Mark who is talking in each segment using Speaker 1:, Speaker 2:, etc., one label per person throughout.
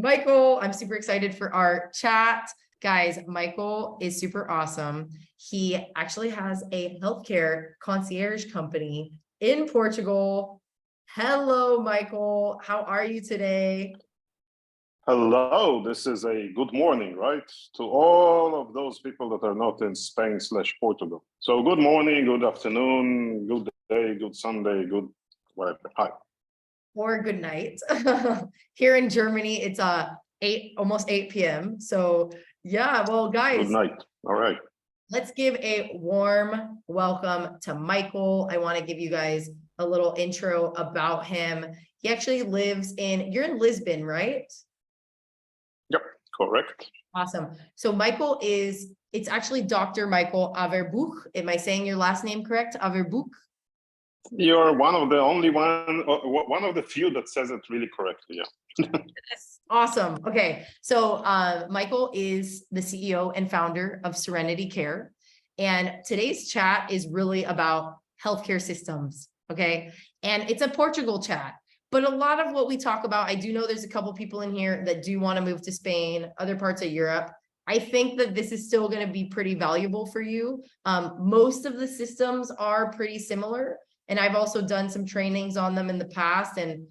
Speaker 1: Michael. I'm super excited for our chat. Guys, Michael is super awesome. He actually has a healthcare concierge company in Portugal. Hello, Michael. How are you today?
Speaker 2: Hello, this is a good morning, right? To all of those people that are not in Spain/Portugal. So good morning, good afternoon, good day, good Sunday, good whatever. Hi.
Speaker 1: Or good night. Here in Germany, it's almost 8 p.m. So yeah, well, guys.
Speaker 2: Good night. All right.
Speaker 1: Let's give a warm welcome to Michael. I want to give you guys a little intro about him. He actually you're in Lisbon, right?
Speaker 2: Yep, correct.
Speaker 1: Awesome. So Michael it's actually Dr. Michael Averbukh. Am I saying your last name correct? Averbukh?
Speaker 2: You're one of the few that says it really correctly, yeah.
Speaker 1: Yes. Awesome. Okay. So Michael is the CEO and founder of Serenity Care. And today's chat is really about healthcare systems. Okay. And it's a Portugal chat. But a lot of what we talk about, I do know there's a couple people in here that do want to move to Spain, other parts of Europe. I think that this is still going to be pretty valuable for you. Most of the systems are pretty similar. And I've also done some trainings on them in the past, and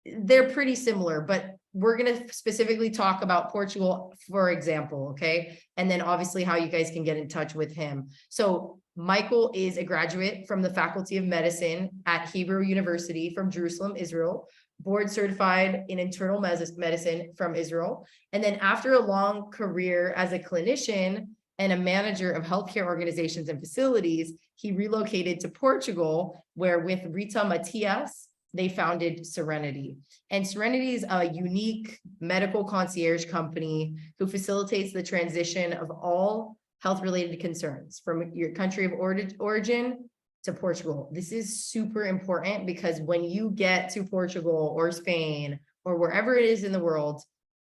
Speaker 1: they're pretty similar, but we're going to specifically talk about Portugal, for example, okay? And then obviously how you guys can get in touch with him. So Michael is a graduate from the Faculty of Medicine at Hebrew University from Jerusalem, Israel, board certified in internal medicine from Israel. And then after a long career as a clinician and a manager of healthcare organizations and facilities, he relocated to Portugal, where with Rita Matias, they founded Serenity. And Serenity is a unique medical concierge company who facilitates the transition of all health-related concerns from your country of origin to Portugal. This is super important because when you get to Portugal or Spain or wherever it is in the world,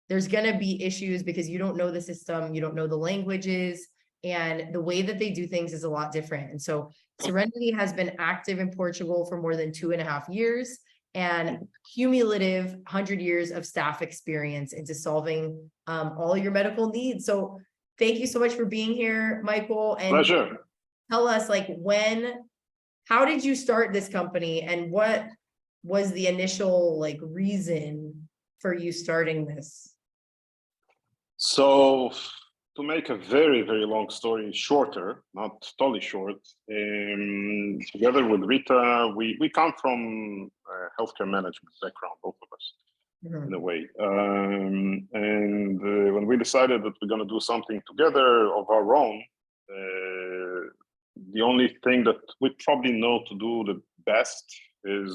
Speaker 1: there's going to be issues because you don't know the system, you don't know the languages, and the way that they do things is a lot different. And so Serenity has been active in Portugal for more than 2.5 years and cumulative 100 years of staff experience into solving all your medical needs. So thank you so much for being here, Michael. And
Speaker 2: pleasure.
Speaker 1: Tell us, how did you start this company and what was the initial reason for you starting this?
Speaker 2: So to make a very, very long story shorter, not totally short, together with Rita, we come from a healthcare management background, both of us, in a way. And when we decided that we're going to do something together of our own, the only thing that we probably know to do the best is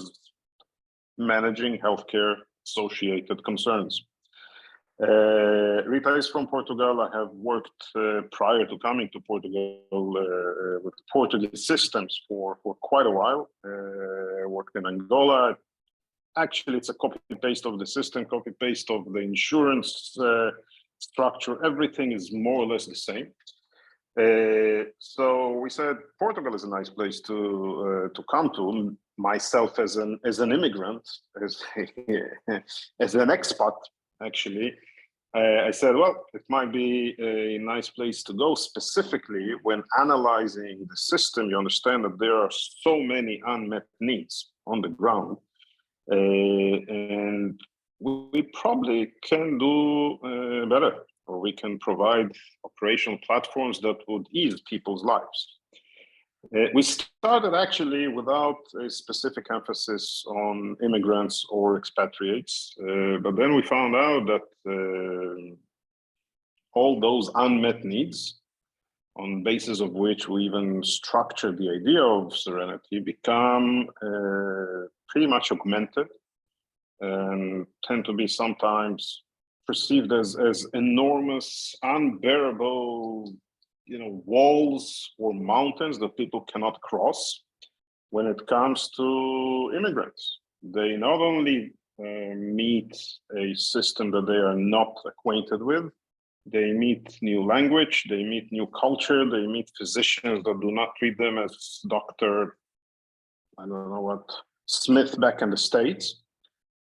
Speaker 2: managing healthcare associated concerns. Rita is from Portugal. I have worked prior to coming to Portugal with Portuguese systems for quite a while. Worked in Angola. Actually, it's a copy-paste of the system, copy-paste of the insurance structure. Everything is more or less the same. So we said Portugal is a nice place to come to. Myself as an immigrant, as an expat, actually, I said, well, it might be a nice place to go. Specifically, when analyzing the system, you understand that there are so many unmet needs on the ground, and we probably can do better, or we can provide operational platforms that would ease people's lives. We started actually without a specific emphasis on immigrants or expatriates, but then we found out that all those unmet needs, on basis of which we even structured the idea of Serenity, become pretty much augmented and tend to be sometimes perceived as enormous, unbearable walls or mountains that people cannot cross when it comes to immigrants. They not only meet a system that they are not acquainted with, they meet new language, they meet new culture, they meet physicians that do not treat them as Dr. I don't know what, Smith back in the States.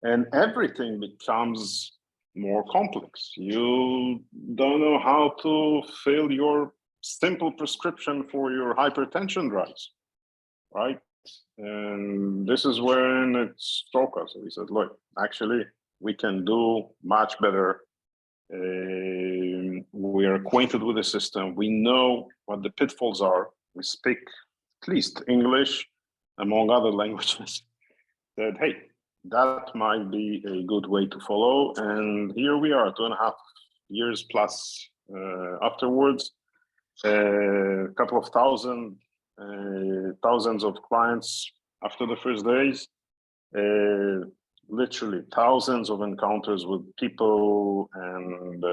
Speaker 2: And everything becomes more complex. You don't know how to fill your simple prescription for your hypertension drugs, right? And this is when it struck us. We said, look, actually, we can do much better. We are acquainted with the system. We know what the pitfalls are. We speak at least English, among other languages. That, hey, that might be a good way to follow. And here we are, 2.5 years plus afterwards, a couple of thousands of clients after the first days, literally thousands of encounters with people and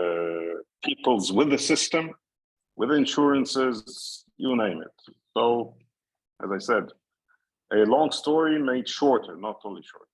Speaker 2: peoples with the system, with insurances, you name it. So, as I said, a long story made shorter, not only short.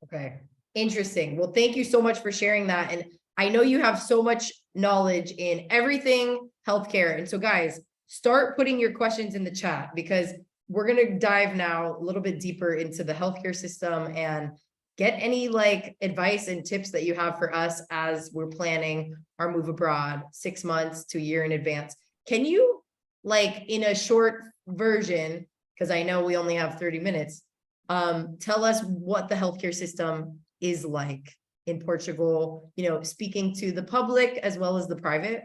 Speaker 1: Okay, interesting. Well, thank you so much for sharing that. And I know you have so much knowledge in everything healthcare. And so guys, start putting your questions in the chat, because we're going to dive now a little bit deeper into the healthcare system and get any like advice and tips that you have for us as we're planning our move abroad 6 months to a year in advance. Can you, like, in a short version, because I know we only have 30 minutes, tell us what the healthcare system is like in Portugal, you know, speaking to the public as well as the private?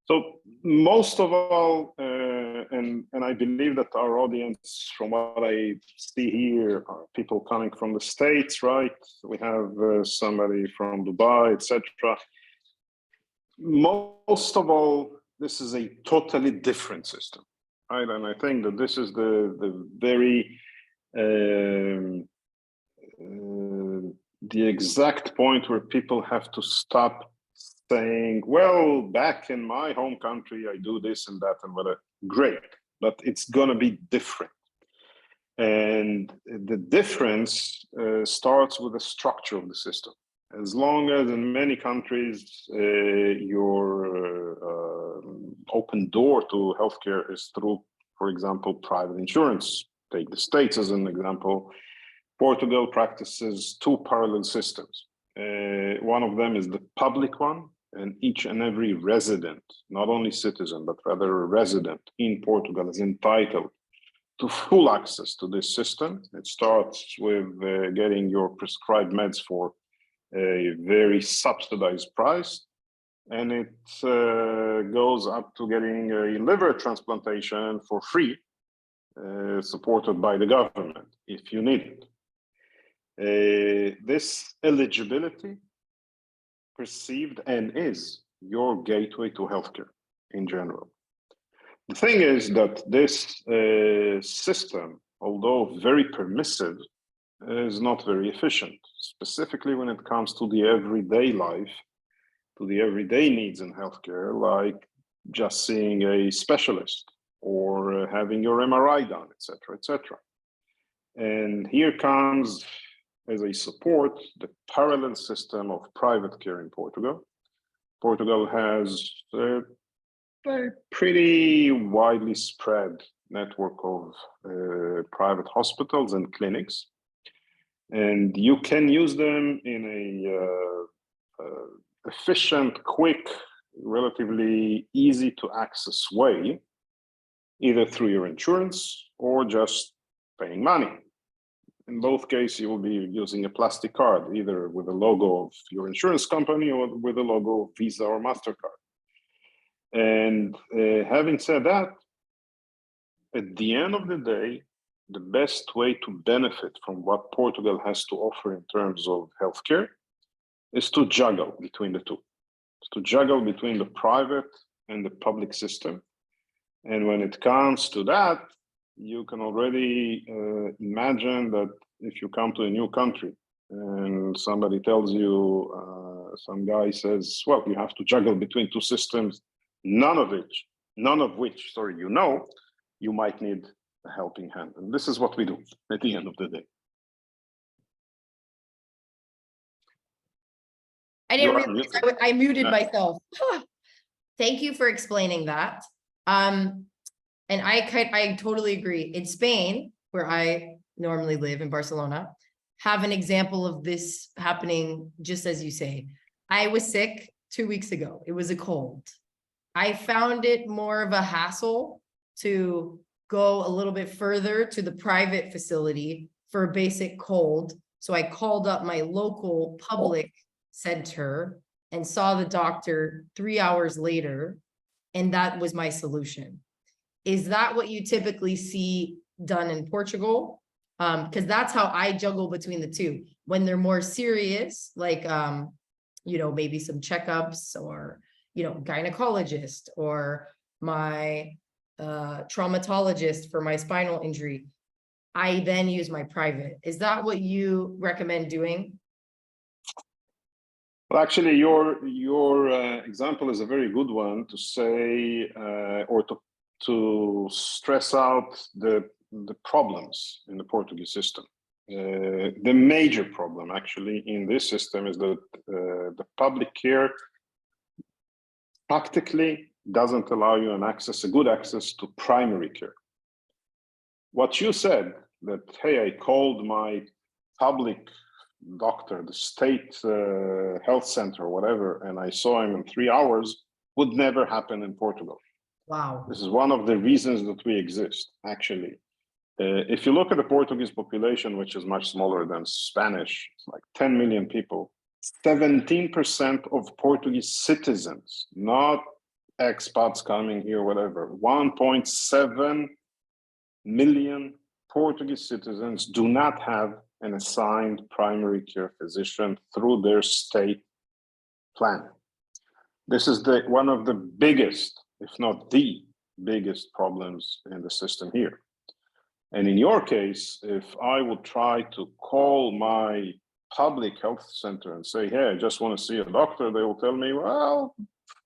Speaker 2: So most of all, and I believe that our audience, from what I see here, are people coming from the States, right? We have somebody from Dubai, etc. Most of all, this is a totally different system, right? And I think that this is the very the exact point where people have to stop saying, well, back in my home country, I do this and that and whatever. Great, but it's going to be different. And the difference starts with the structure of the system. As long as in many countries, your open door to healthcare is through, for example, private insurance. Take the States as an example. Portugal practices two parallel systems. One of them is the public one, and each and every resident, not only citizen, but rather a resident in Portugal, is entitled to full access to this system. It starts with getting your prescribed meds for a very subsidized price, and it goes up to getting a liver transplantation for free, supported by the government, if you need it. This eligibility perceived and is your gateway to healthcare in general. The thing is that this system, although very permissive, is not very efficient, specifically when it comes to the everyday life, to the everyday needs in healthcare, like just seeing a specialist or having your MRI done, etc., etc. And here comes, as a support, the parallel system of private care in Portugal. Portugal has a pretty widely spread network of private hospitals and clinics, and you can use them in a efficient, quick, relatively easy to access way, either through your insurance or just paying money. In both cases, you will be using a plastic card, either with the logo of your insurance company or with the logo of Visa or MasterCard. And having said that, at the end of the day, the best way to benefit from what Portugal has to offer in terms of healthcare is to juggle between the two. It's to juggle between the private and the public system. And when it comes to that, you can already imagine that if you come to a new country and somebody tells you, some guy says, well, you have to juggle between two systems, none of which, you know, you might need a helping hand. And this is what we do at the end of the day.
Speaker 1: I didn't realize I muted myself. Thank you for explaining that. And I totally agree. In Spain, where I normally live in Barcelona, have an example of this happening, just as you say. I was sick 2 weeks ago. It was a cold. I found it more of a hassle to go a little bit further to the private facility for a basic cold. So I called up my local public center and saw the doctor 3 hours later, and that was my solution. Is that what you typically see done in Portugal? Because that's how I juggle between the two. When they're more serious, like, maybe some checkups or, gynecologist or my traumatologist for my spinal injury, I then use my private. Is that what you recommend doing?
Speaker 2: Well, actually, your example is a very good one to say or to stress out the problems in the Portuguese system. The major problem actually in this system is that the public care practically doesn't allow you a good access to primary care. What you said that, hey, I called my public doctor, the state health center or whatever, and I saw him in 3 hours, would never happen in Portugal.
Speaker 1: Wow.
Speaker 2: This is one of the reasons that we exist, actually. If you look at the Portuguese population, which is much smaller than Spanish, it's like 10 million people, 17% of Portuguese citizens, not expats coming here, whatever, 1.7 million Portuguese citizens do not have an assigned primary care physician through their state plan. This is one of the biggest, if not the biggest problems in the system here. And in your case, if I would try to call my public health center and say, hey, I just want to see a doctor, they will tell me, well,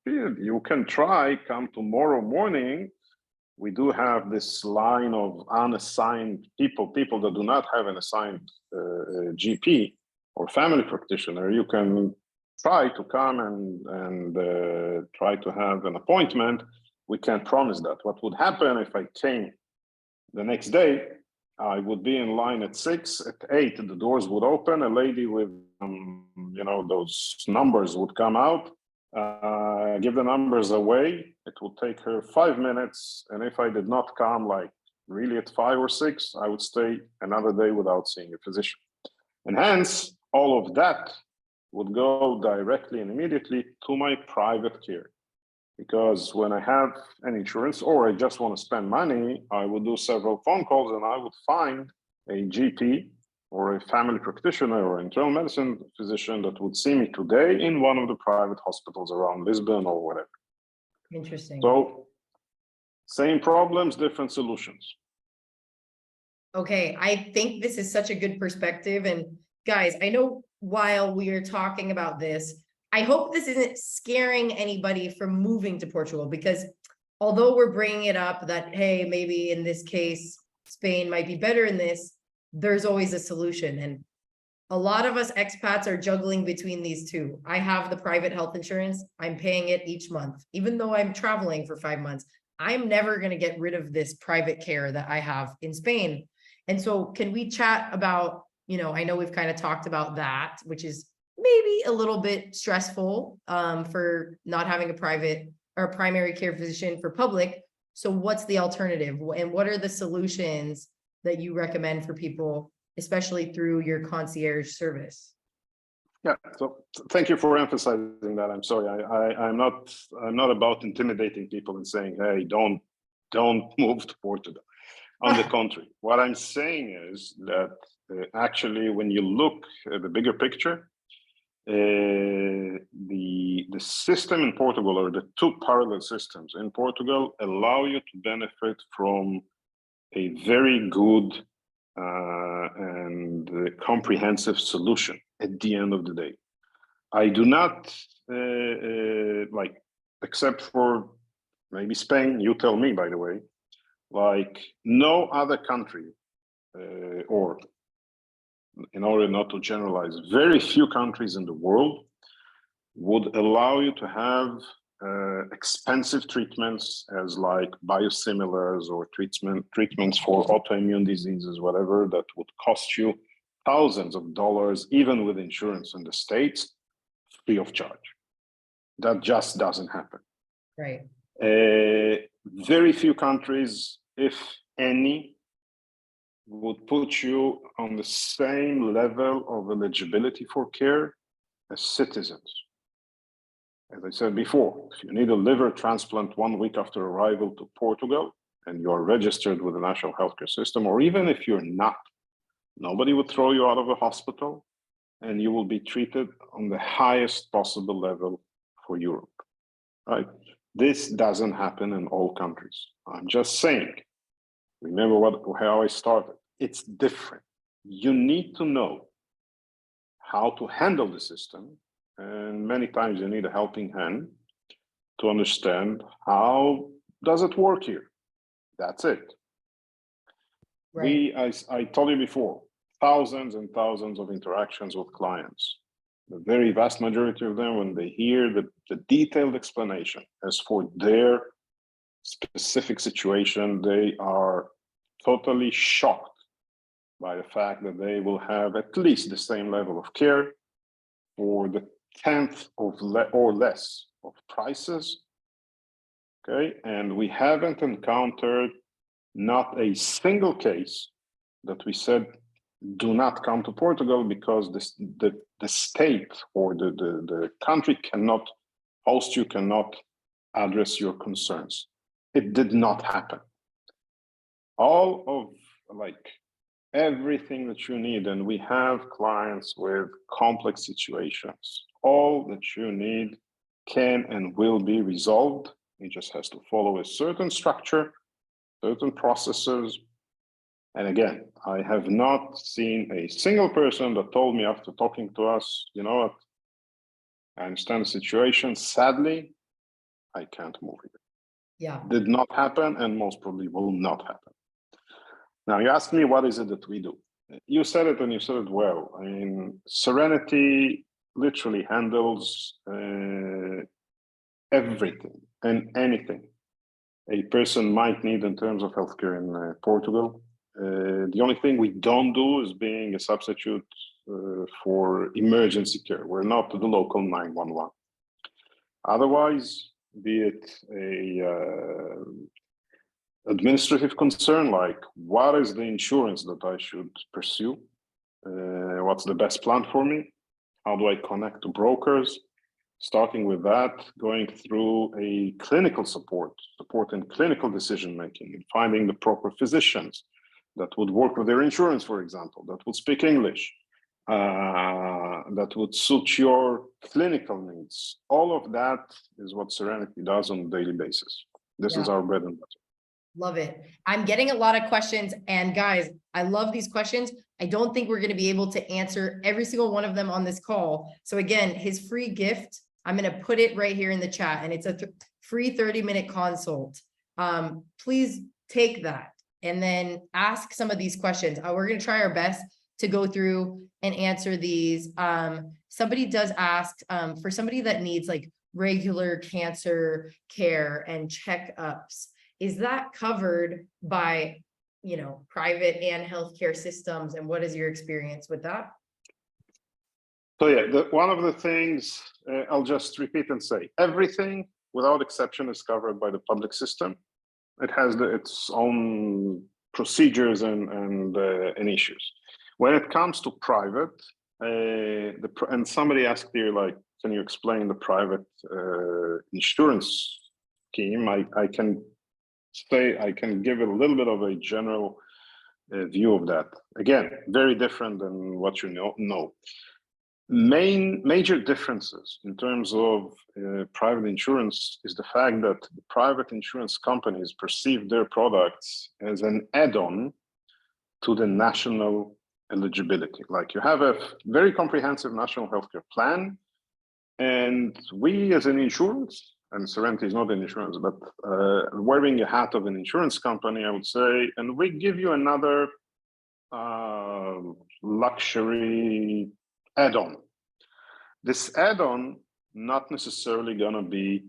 Speaker 2: you can try, come tomorrow morning. We do have this line of unassigned people that do not have an assigned GP or family practitioner. You can try to come and try to have an appointment. We can't promise that. What would happen if I came the next day? I would be in line at 6, at 8, the doors would open. A lady with, those numbers would come out, give the numbers away. It would take her 5 minutes. And if I did not come like really at 5 or 6, I would stay another day without seeing a physician. And hence, all of that would go directly and immediately to my private care. Because when I have an insurance or I just want to spend money, I would do several phone calls and I would find a GP or a family practitioner or internal medicine physician that would see me today in one of the private hospitals around Lisbon or whatever.
Speaker 1: Interesting.
Speaker 2: So same problems, different solutions.
Speaker 1: Okay, I think this is such a good perspective. And guys, I know while we are talking about this, I hope this isn't scaring anybody from moving to Portugal, because although we're bringing it up that, hey, maybe in this case, Spain might be better in this, there's always a solution. And a lot of us expats are juggling between these two. I have the private health insurance. I'm paying it each month, even though I'm traveling for 5 months. I'm never going to get rid of this private care that I have in Spain. And so can we chat about, I know we've kind of talked about that, which is maybe a little bit stressful for not having a private or a primary care physician for public. So what's the alternative? And what are the solutions that you recommend for people, especially through your concierge service?
Speaker 2: Yeah, so thank you for emphasizing that. I'm sorry, I'm not about intimidating people and saying, hey, don't move to Portugal. On the contrary, what I'm saying is that actually, when you look at the bigger picture, the system in Portugal, or the two parallel systems in Portugal, allow you to benefit from a very good and comprehensive solution at the end of the day. I do not except for maybe Spain, you tell me, by the way, like no other country, or in order not to generalize, very few countries in the world would allow you to have expensive treatments as like biosimilars or treatments for autoimmune diseases, whatever, that would cost you thousands of dollars, even with insurance in the States, free of charge. That just doesn't happen.
Speaker 1: Right.
Speaker 2: Very few countries, if any, would put you on the same level of eligibility for care as citizens. As I said before, if you need a liver transplant 1 week after arrival to Portugal and you are registered with the national healthcare system, or even if you're not, nobody would throw you out of a hospital and you will be treated on the highest possible level for Europe, right? This doesn't happen in all countries. I'm just saying, remember how I started. It's different. You need to know how to handle the system, and many times you need a helping hand to understand how does it work here. That's it.
Speaker 1: Right.
Speaker 2: I told you before, thousands and thousands of interactions with clients. The very vast majority of them, when they hear the detailed explanation as for their specific situation, they are totally shocked by the fact that they will have at least the same level of care for the 10th or less of prices. Okay, and we haven't encountered not a single case that we said do not come to Portugal because the state or the country cannot host you, cannot address your concerns. It did not happen. All of everything that you need, and we have clients with complex situations, all that you need can and will be resolved. It just has to follow a certain structure, certain processes. And again, I have not seen a single person that told me after talking to us, you know what, I understand the situation. Sadly, I can't move it.
Speaker 1: Yeah.
Speaker 2: Did not happen and most probably will not happen. Now, you asked me, what is it that we do? You said it and you said it well. I mean, Serenity literally handles everything and anything a person might need in terms of healthcare in Portugal. The only thing we don't do is being a substitute for emergency care. We're not the local 911. Otherwise, be it a administrative concern like what is the insurance that I should pursue? What's the best plan for me? How do I connect to brokers? Starting with that, going through a clinical support in clinical decision-making, and finding the proper physicians that would work with their insurance, for example, that would speak English, that would suit your clinical needs. All of that is what Serenity does on a daily basis. This is our bread and butter.
Speaker 1: Love it. I'm getting a lot of questions, and guys, I love these questions. I don't think we're going to be able to answer every single one of them on this call. So again, his free gift, I'm going to put it right here in the chat, and it's a free 30-minute consult. Please take that and then ask some of these questions. We're going to try our best to go through and answer these. Somebody does ask, for somebody that needs like regular cancer care and checkups, is that covered by, you know, private and healthcare systems? And what is your experience with that?
Speaker 2: So yeah, one of the things I'll just repeat and say, everything without exception is covered by the public system. It has its own procedures and issues. When it comes to private, and somebody asked here, like, can you explain the private insurance scheme? I can say, I can give a little bit of a general view of that. Again, very different than what you know. Major differences in terms of private insurance is the fact that the private insurance companies perceive their products as an add-on to the national eligibility. Like, you have a very comprehensive national healthcare plan, and we as an insurance, and Serenity is not an insurance, but wearing a hat of an insurance company, I would say, and we give you another luxury add-on. This add-on not necessarily going to be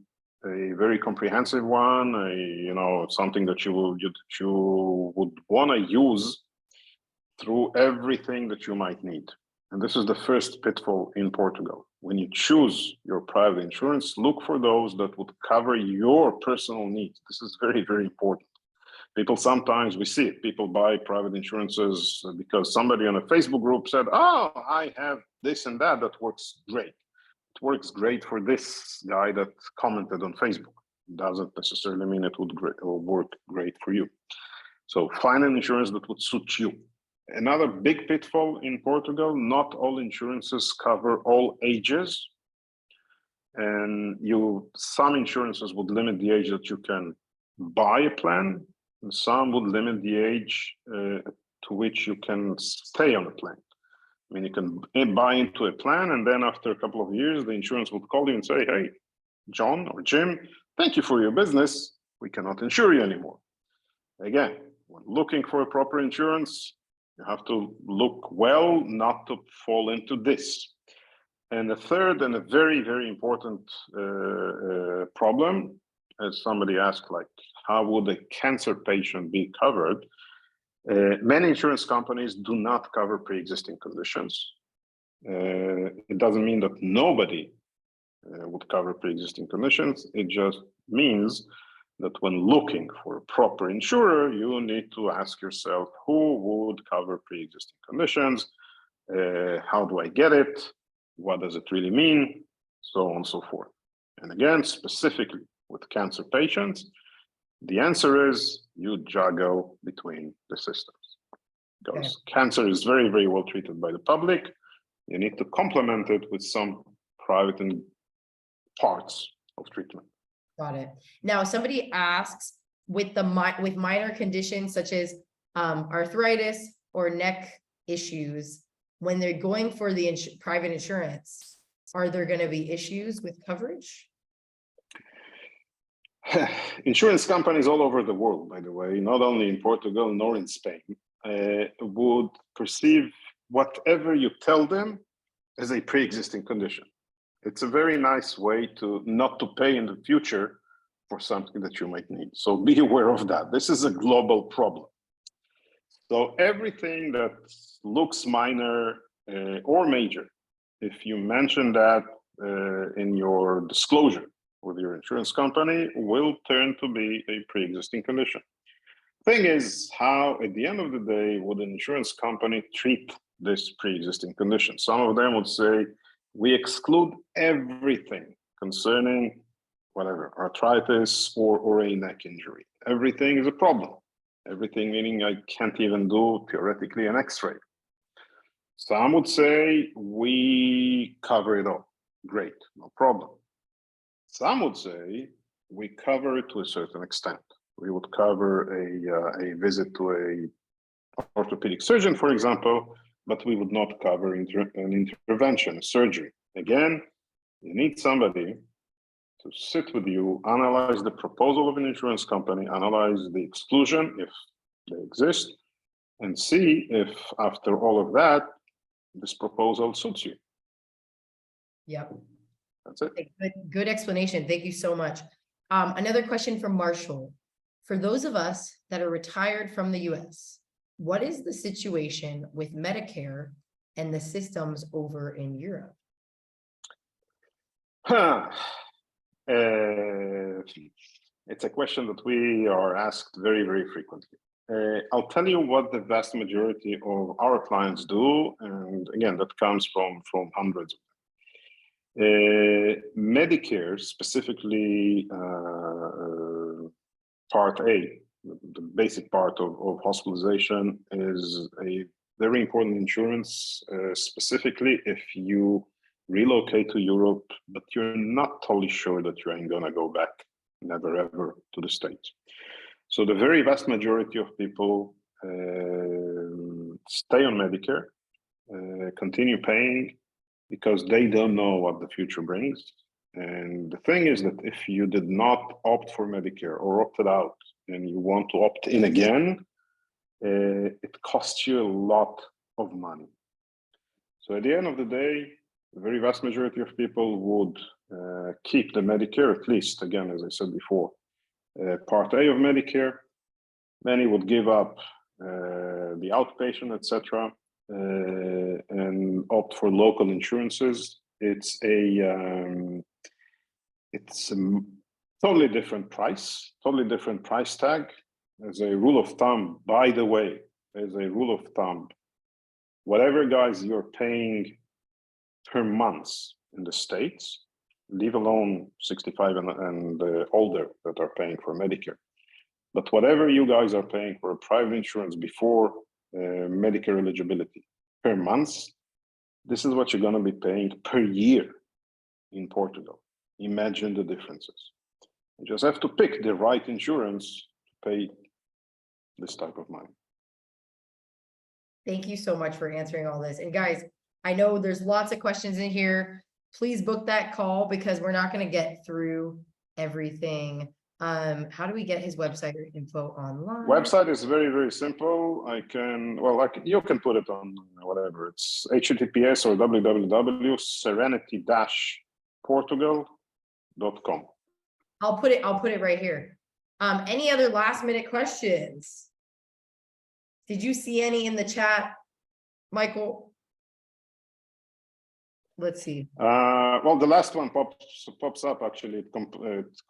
Speaker 2: a very comprehensive one, something that you would want to use through everything that you might need. And this is the first pitfall in Portugal. When you choose your private insurance, look for those that would cover your personal needs. This is very, very important. People sometimes, we see it, people buy private insurances because somebody on a Facebook group said, oh, I have this and that works great. It works great for this guy that commented on Facebook. It doesn't necessarily mean it would work great for you. So find an insurance that would suit you. Another big pitfall in Portugal, not all insurances cover all ages. And some insurances would limit the age that you can buy a plan, and some would limit the age to which you can stay on a plan. I mean, you can buy into a plan, and then after a couple of years, the insurance would call you and say, hey, John or Jim, thank you for your business. We cannot insure you anymore. Again, when looking for a proper insurance, you have to look well, not to fall into this. And the third and a very, very important problem, as somebody asked, like, how would a cancer patient be covered? Many insurance companies do not cover pre-existing conditions. It doesn't mean that nobody would cover pre-existing conditions. It just means that when looking for a proper insurer, you need to ask yourself, who would cover pre-existing conditions? How do I get it? What does it really mean? So on and so forth. And again, specifically with cancer patients, the answer is you juggle between the systems. Because cancer is very, very well treated by the public. You need to complement it with some private and parts of treatment.
Speaker 1: Got it. Now, somebody asks, with minor conditions such as arthritis or neck issues, when they're going for the private insurance, are there going to be issues with coverage?
Speaker 2: Insurance companies all over the world, by the way, not only in Portugal nor in Spain, would perceive whatever you tell them as a pre-existing condition. It's a very nice way to not to pay in the future for something that you might need. So be aware of that. This is a global problem. So everything that looks minor or major, if you mention that in your disclosure with your insurance company, will turn to be a pre-existing condition. Thing is, how at the end of the day would an insurance company treat this pre-existing condition? Some of them would say, we exclude everything concerning whatever, arthritis or a neck injury. Everything is a problem. Everything meaning I can't even do theoretically an X-ray. Some would say we cover it all. Great, no problem. Some would say we cover it to a certain extent. We would cover a visit to an orthopedic surgeon, for example, but we would not cover an intervention, a surgery. Again, you need somebody to sit with you, analyze the proposal of an insurance company, analyze the exclusion, if they exist, and see if after all of that, this proposal suits you.
Speaker 1: Yep.
Speaker 2: That's it.
Speaker 1: Good explanation. Thank you so much. Another question from Marshall. For those of us that are retired from the US, what is the situation with Medicare and the systems over in Europe?
Speaker 2: It's a question that we are asked very, very frequently. I'll tell you what the vast majority of our clients do, and again, that comes from hundreds of them. Medicare, specifically Part A, the basic part of hospitalization, is a very important insurance, specifically if you relocate to Europe, but you're not totally sure that you ain't gonna go back, never ever, to the States. So the very vast majority of people stay on Medicare, continue paying, because they don't know what the future brings. And the thing is that if you did not opt for Medicare or opted out and you want to opt in again, it costs you a lot of money. So at the end of the day, the very vast majority of people would keep the Medicare, at least, again, as I said before, Part A of Medicare. Many would give up the outpatient, etc., and opt for local insurances, it's a totally different price tag. As a rule of thumb, by the way, as a rule of thumb, whatever guys you're paying per month in the States, leave alone 65 and older that are paying for Medicare, but whatever you guys are paying for a private insurance before Medicare eligibility per month, this is what you're going to be paying per year in Portugal. Imagine the differences. You just have to pick the right insurance to pay this type of money.
Speaker 1: Thank you so much for answering all this. And guys, I know there's lots of questions in here. Please book that call because we're not going to get through everything. How do we get his website or info online?
Speaker 2: Website is very, very simple. You can put it on whatever. It's https or www.serenity-portugal.com.
Speaker 1: I'll put it right here. Any other last minute questions? Did you see any in the chat, Michael? Let's see.
Speaker 2: Well, the last one pops up. Actually, it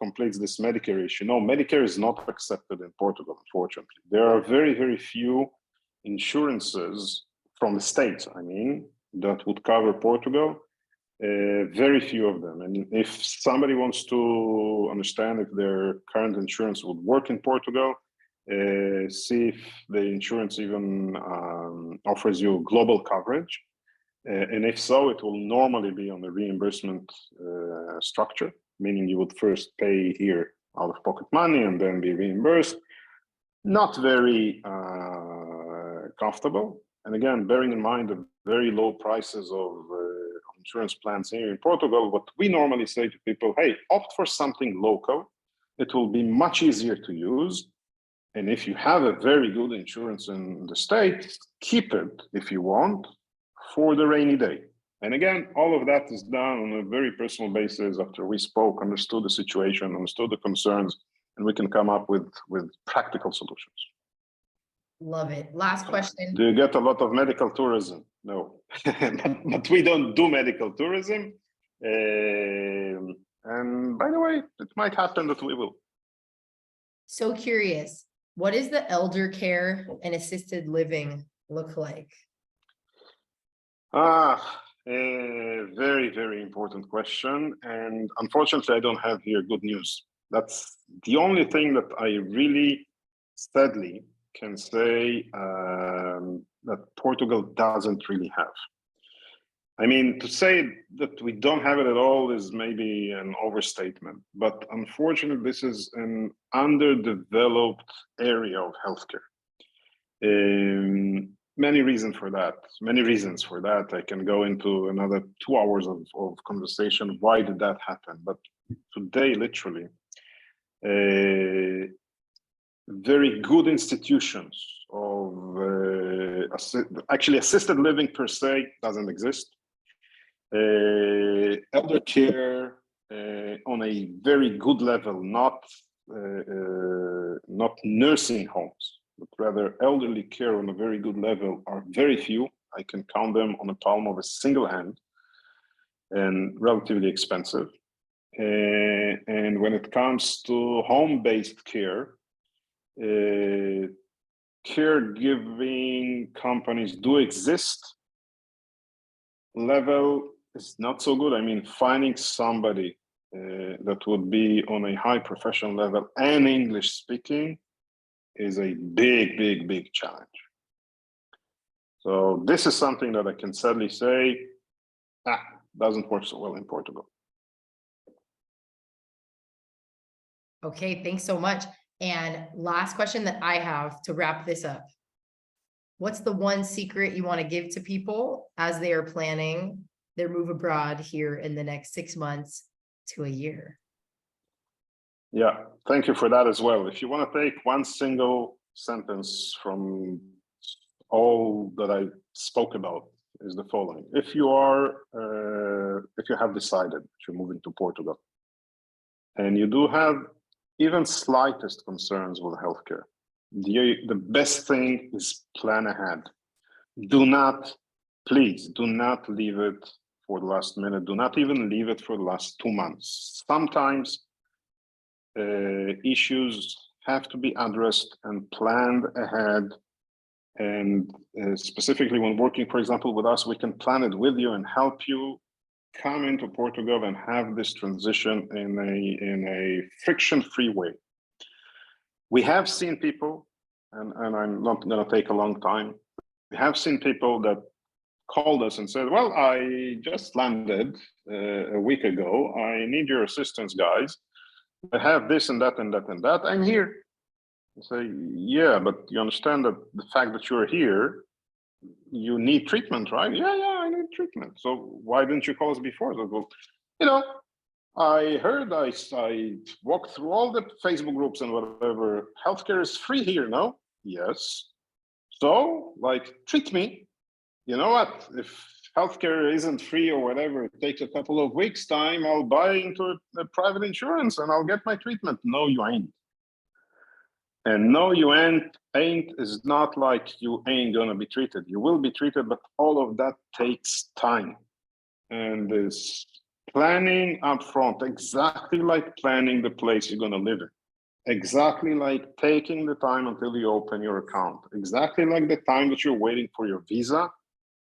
Speaker 2: completes this Medicare issue. No, Medicare is not accepted in Portugal, unfortunately. There are very, very few insurances from the States, that would cover Portugal. Very few of them. And if somebody wants to understand if their current insurance would work in Portugal, see if the insurance even offers you global coverage. And if so, it will normally be on the reimbursement structure, meaning you would first pay here out of pocket money and then be reimbursed. Not very comfortable. And again, bearing in mind the very low prices of insurance plans here in Portugal, what we normally say to people, hey, opt for something local. It will be much easier to use. And if you have a very good insurance in the States, keep it if you want for the rainy day. And again, all of that is done on a very personal basis after we spoke, understood the situation, understood the concerns, and we can come up with practical solutions.
Speaker 1: Love it. Last question.
Speaker 2: Do you get a lot of medical tourism? No, but we don't do medical tourism. And by the way, it might happen that we will.
Speaker 1: So curious, what is the elder care and assisted living look like?
Speaker 2: A very, very important question. And unfortunately, I don't have here good news. That's the only thing that I really sadly can say that Portugal doesn't really have. To say that we don't have it at all is maybe an overstatement, but unfortunately, this is an underdeveloped area of healthcare. Many reasons for that. I can go into another 2 hours of conversation. Why did that happen? But today, literally, very good institutions of actually assisted living per se doesn't exist. Elder care on a very good level, not nursing homes, but rather elderly care on a very good level are very few. I can count them on the palm of a single hand, and relatively expensive. And when it comes to home-based care, caregiving companies do exist. Level is not so good. Finding somebody that would be on a high professional level and English speaking is a big challenge. So this is something that I can sadly say doesn't work so well in Portugal.
Speaker 1: Okay, thanks so much. And last question that I have to wrap this up. What's the one secret you want to give to people as they are planning their move abroad here in the next 6 months to a year?
Speaker 2: Yeah, thank you for that as well. If you want to take one single sentence from all that I spoke about, is the following. If you have decided you're moving to Portugal and you do have even slightest concerns with healthcare, the best thing is plan ahead. Please do not leave it for the last minute. Do not even leave it for the last 2 months. Sometimes issues have to be addressed and planned ahead. And specifically when working, for example, with us, we can plan it with you and help you come into Portugal and have this transition in a friction-free way. We have seen people, and I'm not going to take a long time. We have seen people that called us and said, well, I just landed a week ago. I need your assistance, guys. I have this and that and that and that. I'm here. I say, yeah, but you understand that the fact that you're here, you need treatment, right? Yeah, I need treatment. So why didn't you call us before? So, well, you know, I heard, I walked through all the Facebook groups and whatever. Healthcare is free here, no? Yes. So, like, treat me. You know what? If healthcare isn't free or whatever, it takes a couple of weeks' time, I'll buy into a private insurance and I'll get my treatment. No, you ain't. And no, you ain't is not like you ain't gonna be treated. You will be treated, but all of that takes time. And this planning upfront, exactly like planning the place you're gonna live in. Exactly like taking the time until you open your account. Exactly like the time that you're waiting for your visa.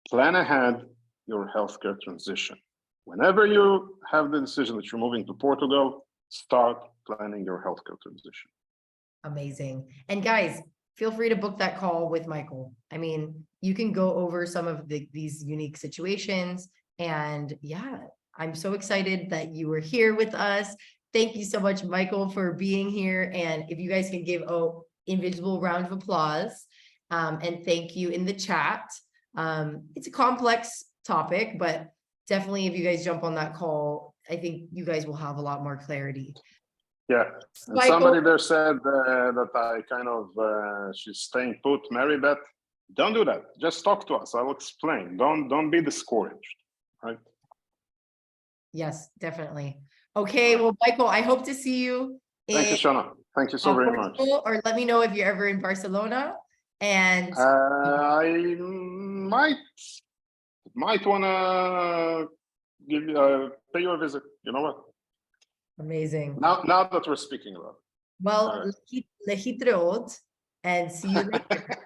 Speaker 2: Plan ahead your healthcare transition. Whenever you have the decision that you're moving to Portugal, start planning your healthcare transition.
Speaker 1: Amazing. And guys, feel free to book that call with Michael. I mean, you can go over some of these unique situations. And yeah, I'm so excited that you were here with us. Thank you so much, Michael, for being here. And if you guys can give an invisible round of applause and thank you in the chat. It's a complex topic, but definitely if you guys jump on that call, I think you guys will have a lot more clarity.
Speaker 2: Yeah, and
Speaker 1: Michael,
Speaker 2: somebody there said that I kind of, she's staying put. Mary Beth, don't do that. Just talk to us. I'll explain. Don't be discouraged, right?
Speaker 1: Yes, definitely. Okay, well, Michael, I hope to see you.
Speaker 2: Thank you, Shana. Thank you so very much.
Speaker 1: Or let me know if you're ever in Barcelona. And
Speaker 2: I might wanna give you pay you a visit. You know what?
Speaker 1: Amazing.
Speaker 2: Now that we're speaking about it.
Speaker 1: Well, lehitraot, and see you later.